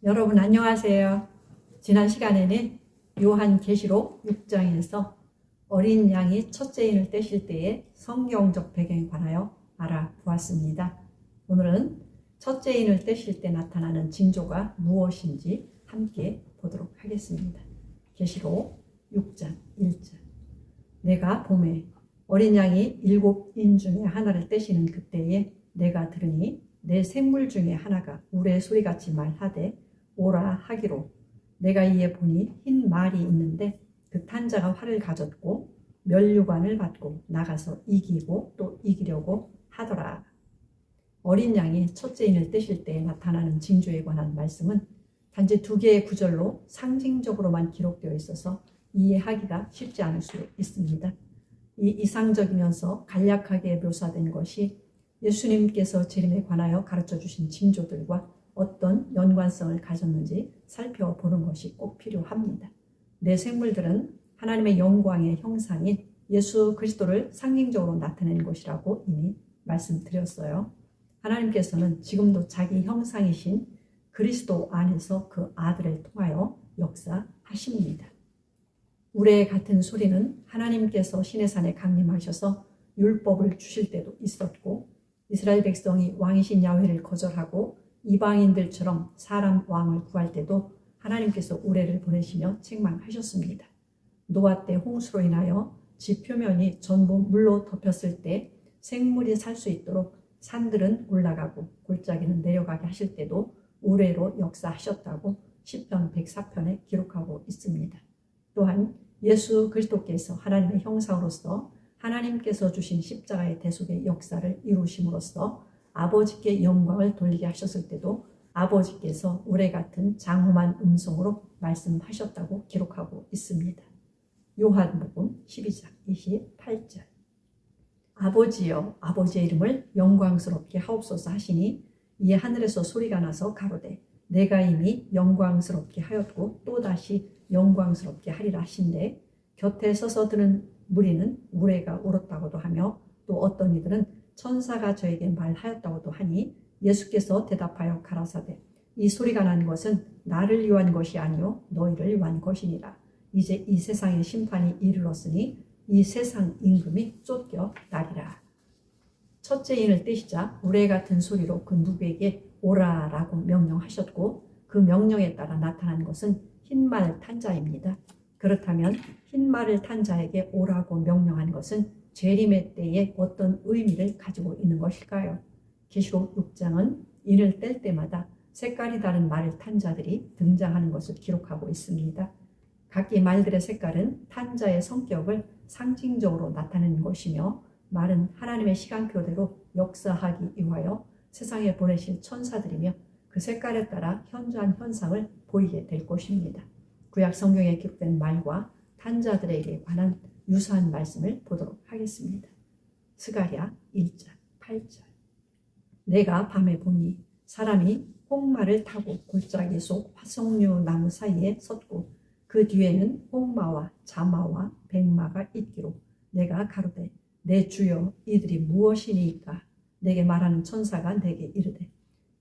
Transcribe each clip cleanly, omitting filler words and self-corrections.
여러분 안녕하세요. 지난 시간에는 요한계시록 6장에서 어린 양이 첫째인을 떼실 때의 성경적 배경에 관하여 알아보았습니다. 오늘은 첫째인을 떼실 때 나타나는 징조가 무엇인지 함께 보도록 하겠습니다. 계시록 6장 1절. 내가 보매 어린 양이 7인 중에 하나를 떼시는 그때에 내가 들으니 내 생물 중에 하나가 우레 소리같이 말하되 오라 하기로, 내가 이에 보니 흰 말이 있는데 그 탄자가 활을 가졌고 면류관을 받고 나가서 이기고 또 이기려고 하더라. 어린 양이 첫째인을 떼실 때 나타나는 징조에 관한 말씀은 단지 2개의 구절로 상징적으로만 기록되어 있어서 이해하기가 쉽지 않을 수 있습니다. 이 이상적이면서 간략하게 묘사된 것이 예수님께서 재림에 관하여 가르쳐 주신 징조들과 어떤 연관성을 가졌는지 살펴보는 것이 꼭 필요합니다. 내 생물들은 하나님의 영광의 형상인 예수 그리스도를 상징적으로 나타낸 것이라고 이미 말씀드렸어요. 하나님께서는 지금도 자기 형상이신 그리스도 안에서 그 아들을 통하여 역사하십니다. 우레 같은 소리는 하나님께서 시내산에 강림하셔서 율법을 주실 때도 있었고, 이스라엘 백성이 왕이신 야훼를 거절하고 이방인들처럼 사람 왕을 구할 때도 하나님께서 우레를 보내시며 책망하셨습니다. 노아 때 홍수로 인하여 지 표면이 전부 물로 덮였을 때 생물이 살 수 있도록 산들은 올라가고 골짜기는 내려가게 하실 때도 우레로 역사하셨다고 시편 104편에 기록하고 있습니다. 또한 예수 그리스도께서 하나님의 형상으로서 하나님께서 주신 십자가의 대속의 역사를 이루심으로써 아버지께 영광을 돌리게 하셨을 때도 아버지께서 우레 같은 장엄한 음성으로 말씀하셨다고 기록하고 있습니다. 요한복음 12장 28절. 아버지여, 아버지의 이름을 영광스럽게 하옵소서 하시니 이에 하늘에서 소리가 나서 가로되 내가 이미 영광스럽게 하였고 또다시 영광스럽게 하리라 하신대, 곁에 서서 들은 무리는 우레가 울었다고도 하며 또 어떤 이들은 천사가 저에게 말하였다고도 하니, 예수께서 대답하여 가라사대 이 소리가 난 것은 나를 위한 것이 아니요 너희를 위한 것이니라. 이제 이 세상의 심판이 이르렀으니 이 세상 임금이 쫓겨나리라. 첫째인을 떼시자 우레 같은 소리로 그 누구에게 오라라고 명령하셨고, 그 명령에 따라 나타난 것은 흰말 탄자입니다. 그렇다면 흰말을 탄 자에게 오라고 명령한 것은 재림의 때에 어떤 의미를 가지고 있는 것일까요? 계시록 6장은 이를 뗄 때마다 색깔이 다른 말을 탄 자들이 등장하는 것을 기록하고 있습니다. 각기 말들의 색깔은 탄 자의 성격을 상징적으로 나타내는 것이며, 말은 하나님의 시간표대로 역사하기 위하여 세상에 보내실 천사들이며 그 색깔에 따라 현저한 현상을 보이게 될 것입니다. 구약 성경에 기록된 말과 탄자들에게 관한 유사한 말씀을 보도록 하겠습니다. 스가랴 1장 8절. 내가 밤에 보니 사람이 홍마를 타고 골짜기 속 화석류 나무 사이에 섰고 그 뒤에는 홍마와 자마와 백마가 있기로, 내가 가로되 내 주여 이들이 무엇이니까? 내게 말하는 천사가 내게 이르되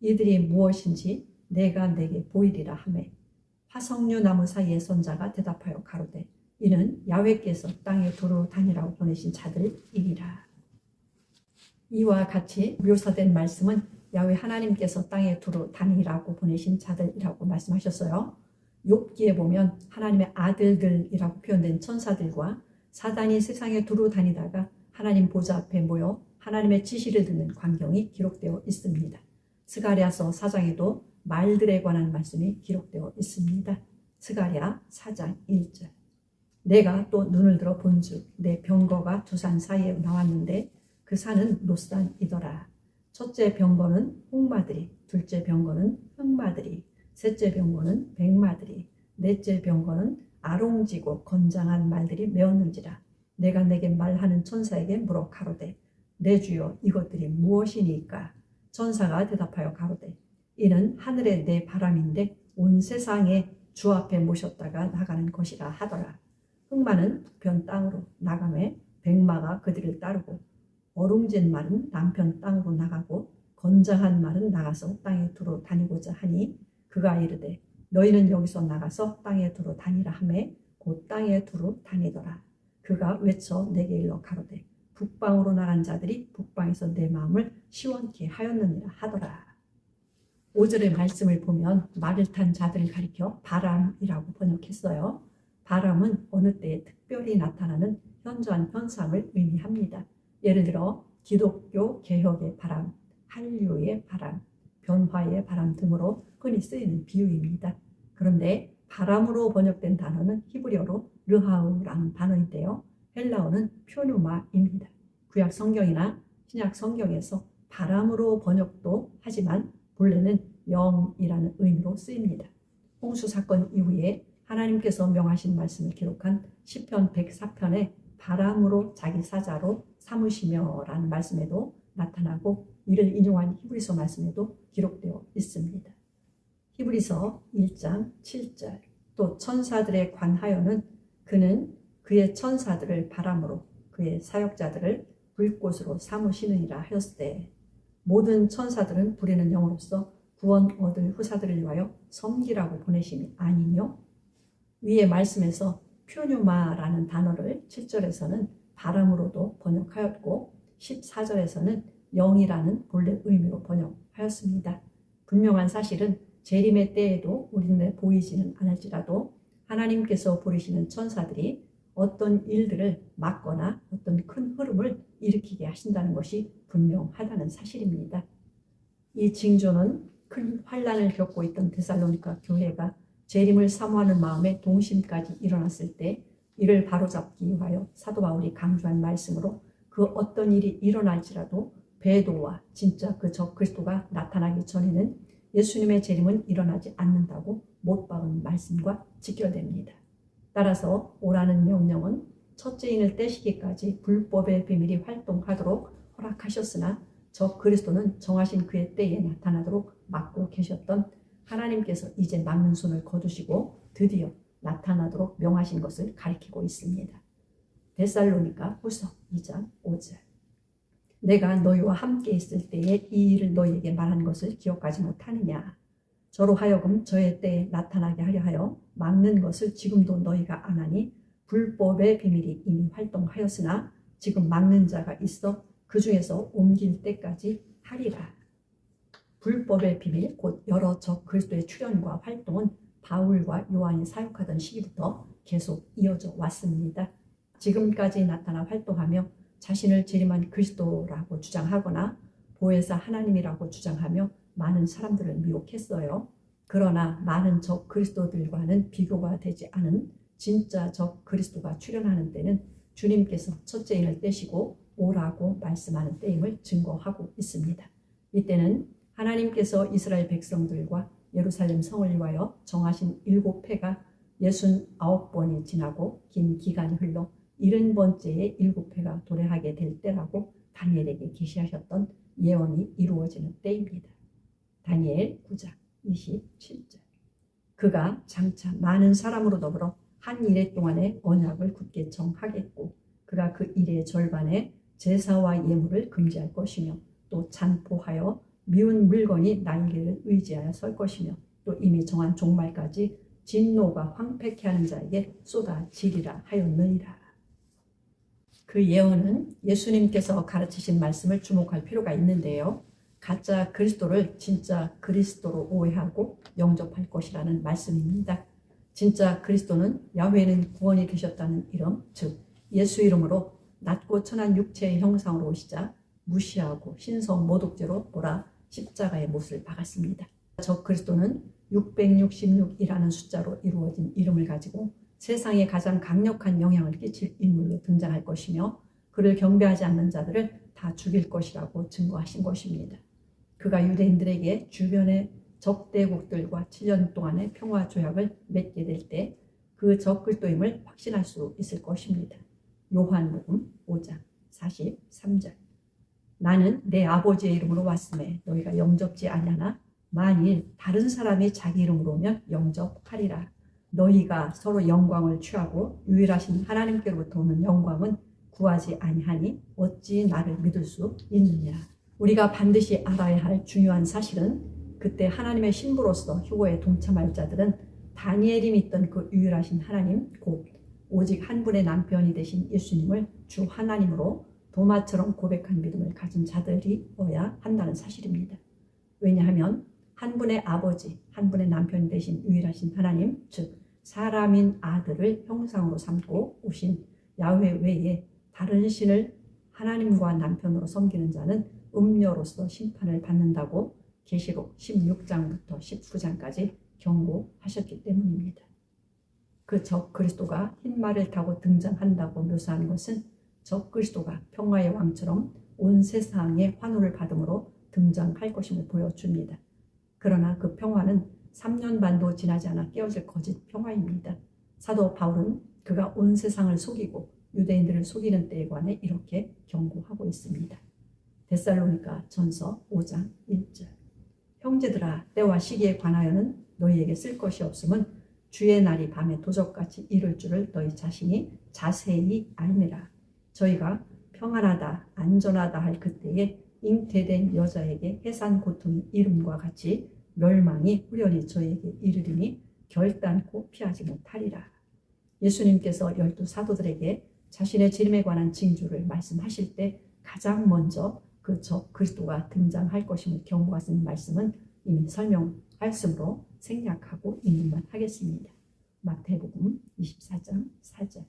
이들이 무엇인지 내가 내게 보이리라 하매, 화석류 나무 사이에 선 자가 대답하여 가로되 이는 야훼께서 땅에 두루 다니라고 보내신 자들이리라. 이와 같이 묘사된 말씀은 야훼 하나님께서 땅에 두루 다니라고 보내신 자들이라고 말씀하셨어요. 욥기에 보면 하나님의 아들들이라고 표현된 천사들과 사단이 세상에 두루 다니다가 하나님 보좌 앞에 모여 하나님의 지시를 듣는 광경이 기록되어 있습니다. 스가랴서 4장에도 말들에 관한 말씀이 기록되어 있습니다. 스가랴 4장 1절. 내가 또 눈을 들어 본즉 내 병거가 두 산 사이에 나왔는데 그 산은 롯산이더라. 첫째 병거는 홍마들이, 둘째 병거는 흑마들이, 셋째 병거는 백마들이, 넷째 병거는 아롱지고 건장한 말들이 메었는지라. 내가 내게 말하는 천사에게 물어 가로되 내 주여 이것들이 무엇이니까? 천사가 대답하여 가로되 이는 하늘의 내 바람인데 온 세상에 주 앞에 모셨다가 나가는 것이라 하더라. 흑마는 북편 땅으로 나가매 백마가 그들을 따르고, 어룽진 말은 남편 땅으로 나가고 건장한 말은 나가서 땅에 두루 다니고자 하니 그가 이르되 너희는 여기서 나가서 땅에 두루 다니라 하매 곧 땅에 두루 다니더라. 그가 외쳐 내게 일러 가로되 북방으로 나간 자들이 북방에서 내 마음을 시원케 하였느니라 하더라. 5절의 말씀을 보면 말을 탄 자들을 가리켜 바람이라고 번역했어요. 바람은 어느 때에 특별히 나타나는 현저한 현상을 의미합니다. 예를 들어 기독교 개혁의 바람, 한류의 바람, 변화의 바람 등으로 흔히 쓰이는 비유입니다. 그런데 바람으로 번역된 단어는 히브리어로 르하우라는 단어인데요. 헬라어는 표누마입니다. 구약 성경이나 신약 성경에서 바람으로 번역도 하지만 본래는 영이라는 의미로 쓰입니다. 홍수 사건 이후에 하나님께서 명하신 말씀을 기록한 시편 104편에 바람으로 자기 사자로 삼으시며 라는 말씀에도 나타나고 이를 인용한 히브리서 말씀에도 기록되어 있습니다. 히브리서 1장 7절 또 천사들에 관하여는 그는 그의 천사들을 바람으로 그의 사역자들을 불꽃으로 삼으시느니라 하였을 때 모든 천사들은 부리는 영으로서 구원 얻을 후사들을 위하여 섬기라고 보내심이 아니며 위의 말씀에서 퓨뉴마라는 단어를 7절에서는 바람으로도 번역하였고 14절에서는 영이라는 본래 의미로 번역하였습니다. 분명한 사실은 재림의 때에도 우리 눈에 보이지는 않을지라도 하나님께서 부르시는 천사들이 어떤 일들을 막거나 어떤 큰 흐름을 일으키게 하신다는 것이 분명하다는 사실입니다. 이 징조는 큰 환난을 겪고 있던 데살로니가 교회가 재림을 사모하는 마음에 동심까지 일어났을 때 이를 바로잡기 위하여 사도 바울이 강조한 말씀으로 그 어떤 일이 일어날지라도 배도와 진짜 그 적 그리스도가 나타나기 전에는 예수님의 재림은 일어나지 않는다고 못 박은 말씀과 직결됩니다. 따라서 오라는 명령은 첫째인을 떼시기까지 불법의 비밀이 활동하도록 허락하셨으나 적 그리스도는 정하신 그의 때에 나타나도록 막고 계셨던 하나님께서 이제 막는 손을 거두시고 드디어 나타나도록 명하신 것을 가리키고 있습니다. 데살로니가 후서 2장 5절 내가 너희와 함께 있을 때에 이 일을 너희에게 말한 것을 기억하지 못하느냐. 저로 하여금 저의 때에 나타나게 하려 하여 막는 것을 지금도 너희가 안 하니 불법의 비밀이 이미 활동하였으나 지금 막는 자가 있어 그 중에서 옮길 때까지 하리라. 불법의 비밀 곧 여러 적 그리스도의 출현과 활동은 바울과 요한이 사역하던 시기부터 계속 이어져 왔습니다. 지금까지 나타나 활동하며 자신을 재림한 그리스도라고 주장하거나 보혜사 하나님이라고 주장하며 많은 사람들을 미혹했어요. 그러나 많은 적 그리스도들과는 비교가 되지 않은 진짜 적 그리스도가 출현하는 때는 주님께서 첫째인을 떼시고 오라고 말씀하는 때임을 증거하고 있습니다. 이때는 하나님께서 이스라엘 백성들과 예루살렘 성을 위하여 정하신 7회가 69번이 지나고 긴 기간이 흘러 70번째의 7회가 도래하게 될 때라고 다니엘에게 계시하셨던 예언이 이루어지는 때입니다. 다니엘 9장 27절 그가 장차 많은 사람으로 더불어 한 일해 동안에 언약을 굳게 정하겠고 그가 그 일의 절반에 제사와 예물을 금지할 것이며 또 잔포하여 미운 물건이 날개를 의지하여 설 것이며 또 이미 정한 종말까지 진노가 황폐케 하는 자에게 쏟아지리라 하였느니라. 그 예언은 예수님께서 가르치신 말씀을 주목할 필요가 있는데요. 가짜 그리스도를 진짜 그리스도로 오해하고 영접할 것이라는 말씀입니다. 진짜 그리스도는 야훼는 구원이 되셨다는 이름, 즉 예수 이름으로 낮고 천한 육체의 형상으로 오시자 무시하고 신성 모독죄로 보라 십자가의 못을 박았습니다. 저 그리스도는 666이라는 숫자로 이루어진 이름을 가지고 세상에 가장 강력한 영향을 끼칠 인물로 등장할 것이며 그를 경배하지 않는 자들을 다 죽일 것이라고 증거하신 것입니다. 그가 유대인들에게 주변의 적대국들과 7년 동안의 평화 조약을 맺게 될 때 그 적 그리스도임을 확신할 수 있을 것입니다. 요한복음 5장 43절 나는 내 아버지의 이름으로 왔음에 너희가 영접지 아니하나 만일 다른 사람이 자기 이름으로 오면 영접하리라. 너희가 서로 영광을 취하고 유일하신 하나님께로부터 오는 영광은 구하지 아니하니 어찌 나를 믿을 수 있느냐. 우리가 반드시 알아야 할 중요한 사실은 그때 하나님의 신부로서 휴거에 동참할 자들은 다니엘이 믿던 그 유일하신 하나님, 곧 오직 한 분의 남편이 되신 예수님을 주 하나님으로 도마처럼 고백한 믿음을 가진 자들이어야 한다는 사실입니다. 왜냐하면 한 분의 아버지, 한 분의 남편이 되신 유일하신 하나님, 즉 사람인 아들을 형상으로 삼고 오신 야훼 외에 다른 신을 하나님과 남편으로 섬기는 자는 음녀로서 심판을 받는다고 계시록 16장부터 19장까지 경고하셨기 때문입니다. 그 적 그리스도가 흰 말을 타고 등장한다고 묘사하는 것은 적 그리스도가 평화의 왕처럼 온 세상의 환호를 받음으로 등장할 것임을 보여줍니다. 그러나 그 평화는 3년 반도 지나지 않아 깨어질 거짓 평화입니다. 사도 바울은 그가 온 세상을 속이고 유대인들을 속이는 때에 관해 이렇게 경고하고 있습니다. 데살로니가 전서 5장 1절. 형제들아, 때와 시기에 관하여는 너희에게 쓸 것이 없음은 주의 날이 밤에 도적같이 이를 줄을 너희 자신이 자세히 알미라. 저희가 평안하다 안전하다 할 그때에 잉태된 여자에게 해산 고통이 이름과 같이 멸망이 후련히 저희에게 이르리니 결단코 피하지 못하리라. 예수님께서 12 사도들에게 자신의 재림에 관한 징조를 말씀하실 때 가장 먼저 그 적 그리스도가 등장할 것임을 경고하신 말씀은 이미 설명하였으므로 생략하고 있는만 하겠습니다. 마태복음 24장 4절.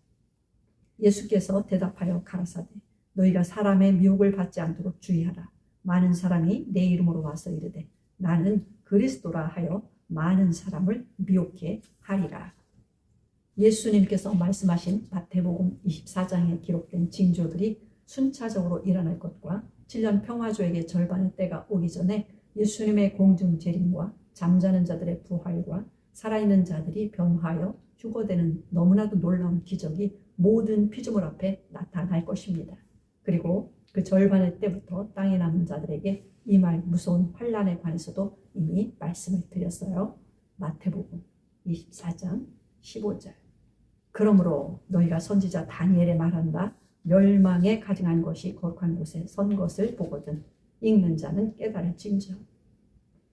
예수께서 대답하여 가라사대 너희가 사람의 미혹을 받지 않도록 주의하라. 많은 사람이 내 이름으로 와서 이르되 나는 그리스도라 하여 많은 사람을 미혹해 하리라. 예수님께서 말씀하신 마태복음 24장에 기록된 징조들이 순차적으로 일어날 것과 7년 평화주에게 절반의 때가 오기 전에 예수님의 공중 재림과 잠자는 자들의 부활과 살아있는 자들이 변화하여 휴거되는 너무나도 놀라운 기적이 모든 피조물 앞에 나타날 것입니다. 그리고 그 절반의 때부터 땅에 남은 자들에게 임할 무서운 환란에 관해서도 이미 말씀을 드렸어요. 마태복음 24장 15절. 그러므로 너희가 선지자 다니엘의 말한다. 멸망에 가증한 것이 거룩한 곳에 선 것을 보거든 읽는 자는 깨달을진저.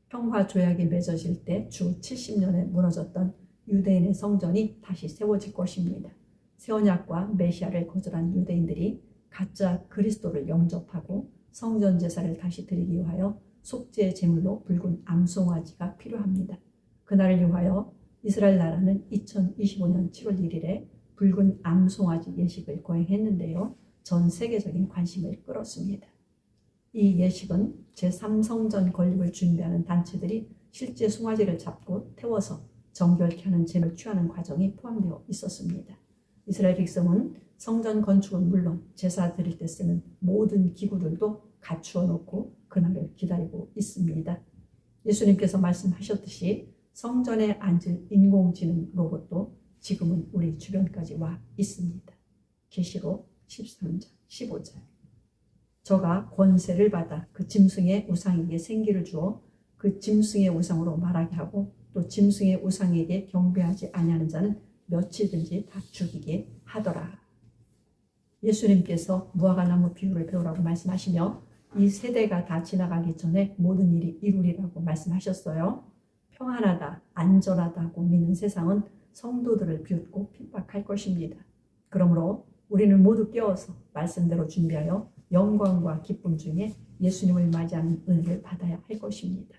평화 조약이 맺어질 때 주 70년에 무너졌던 유대인의 성전이 다시 세워질 것입니다. 새 언약과 메시아를 거절한 유대인들이 가짜 그리스도를 영접하고 성전 제사를 다시 드리기 위하여 속죄의 제물로 붉은 암송아지가 필요합니다. 그날을 위하여 이스라엘 나라는 2025년 7월 1일에 붉은 암송아지 예식을 거행했는데요. 전 세계적인 관심을 끌었습니다. 이 예식은 제3성전 건립을 준비하는 단체들이 실제 송아지를 잡고 태워서 정결케 하는 제물을 취하는 과정이 포함되어 있었습니다. 이스라엘 백성은 성전 건축은 물론 제사 드릴 때 쓰는 모든 기구들도 갖추어 놓고 그날을 기다리고 있습니다. 예수님께서 말씀하셨듯이 성전에 앉을 인공지능 로봇도 지금은 우리 주변까지 와 있습니다. 계시록 13장 15절. 저가 권세를 받아 그 짐승의 우상에게 생기를 주어 그 짐승의 우상으로 말하게 하고 또 짐승의 우상에게 경배하지 아니하는 자는 며칠든지 다 죽이게 하더라. 예수님께서 무화과나무 비유를 배우라고 말씀하시며 이 세대가 다 지나가기 전에 모든 일이 이루리라고 말씀하셨어요. 평안하다, 안전하다고 믿는 세상은 성도들을 비웃고 핍박할 것입니다. 그러므로 우리는 모두 깨어서 말씀대로 준비하여 영광과 기쁨 중에 예수님을 맞이하는 은혜를 받아야 할 것입니다.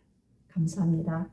감사합니다.